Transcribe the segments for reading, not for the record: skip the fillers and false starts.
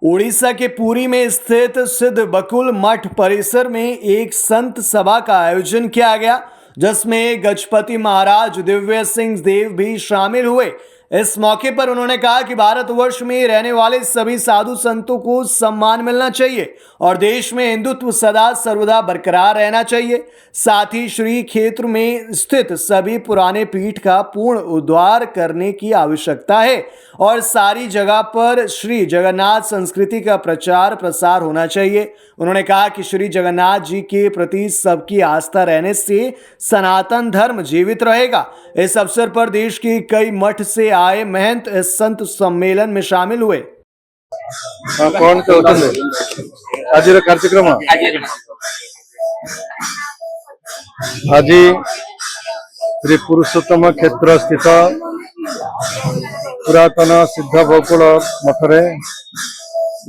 उड़ीसा के पुरी में स्थित सिद्ध बकुल मठ परिसर में एक संत सभा का आयोजन किया गया, जिसमें गजपति महाराज दिव्य सिंह देव भी शामिल हुए। इस मौके पर उन्होंने कहा कि भारतवर्ष में रहने वाले सभी साधु संतों को सम्मान मिलना चाहिए और देश में हिंदुत्व सदा सर्वदा बरकरार रहना चाहिए। साथ ही श्री क्षेत्र में स्थित सभी पुराने पीठ का पूर्ण उद्धार करने की आवश्यकता है और सारी जगह पर श्री जगन्नाथ संस्कृति का प्रचार प्रसार होना चाहिए। उन्होंने कहा कि श्री जगन्नाथ जी के प्रति सबकी आस्था रहने से सनातन धर्म जीवित रहेगा। इस अवसर पर देश के कई मठ से आए महंत इस संत सम्मेलन में शामिल हुए। कौन आज कार्यक्रम आज श्री पुरुषोत्तम क्षेत्र स्थित पुरातन सिद्ध बकुल मठरे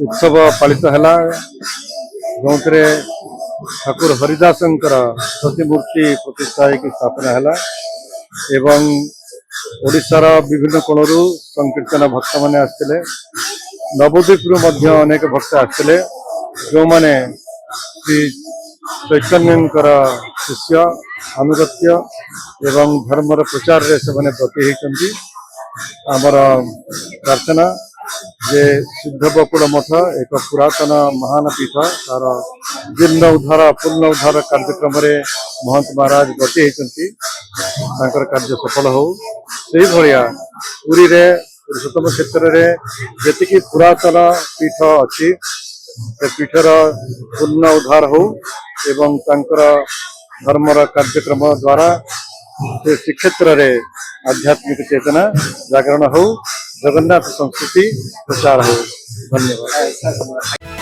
उत्सव पालित है, जो ठाकुर हरिदासंकर प्रतिमूर्ति प्रतिष्ठा की स्थापना है एवं ओडिशार विभिन्न कोणरू संकीर्तन भक्त मैंने आसते नवद्वीप अनेक भक्त आसते जो माने श्री चैतन्यर शिष्य अनुगत्य एवं धर्मर प्रचार से ब्रती होती। आमर प्रार्थना जे सिद्ध बकुल मठ एक पुरातन महान पीठ तार जीर्ण उद्धार पूर्ण उद्धार कार्यक्रम महंत महाराज ब्रती होती, कार्य सफल हो से भाया पुरी रे पुरुषोत्तम क्षेत्र में जी पुरातन पीठ अच्छी पीठर पूर्ण उद्धार हो एवं धर्मर कार्यक्रम द्वारा श्रीक्षेत्र में आध्यात्मिक चेतना जागरण हो, जगन्नाथ संस्कृति प्रचार हो। धन्यवाद।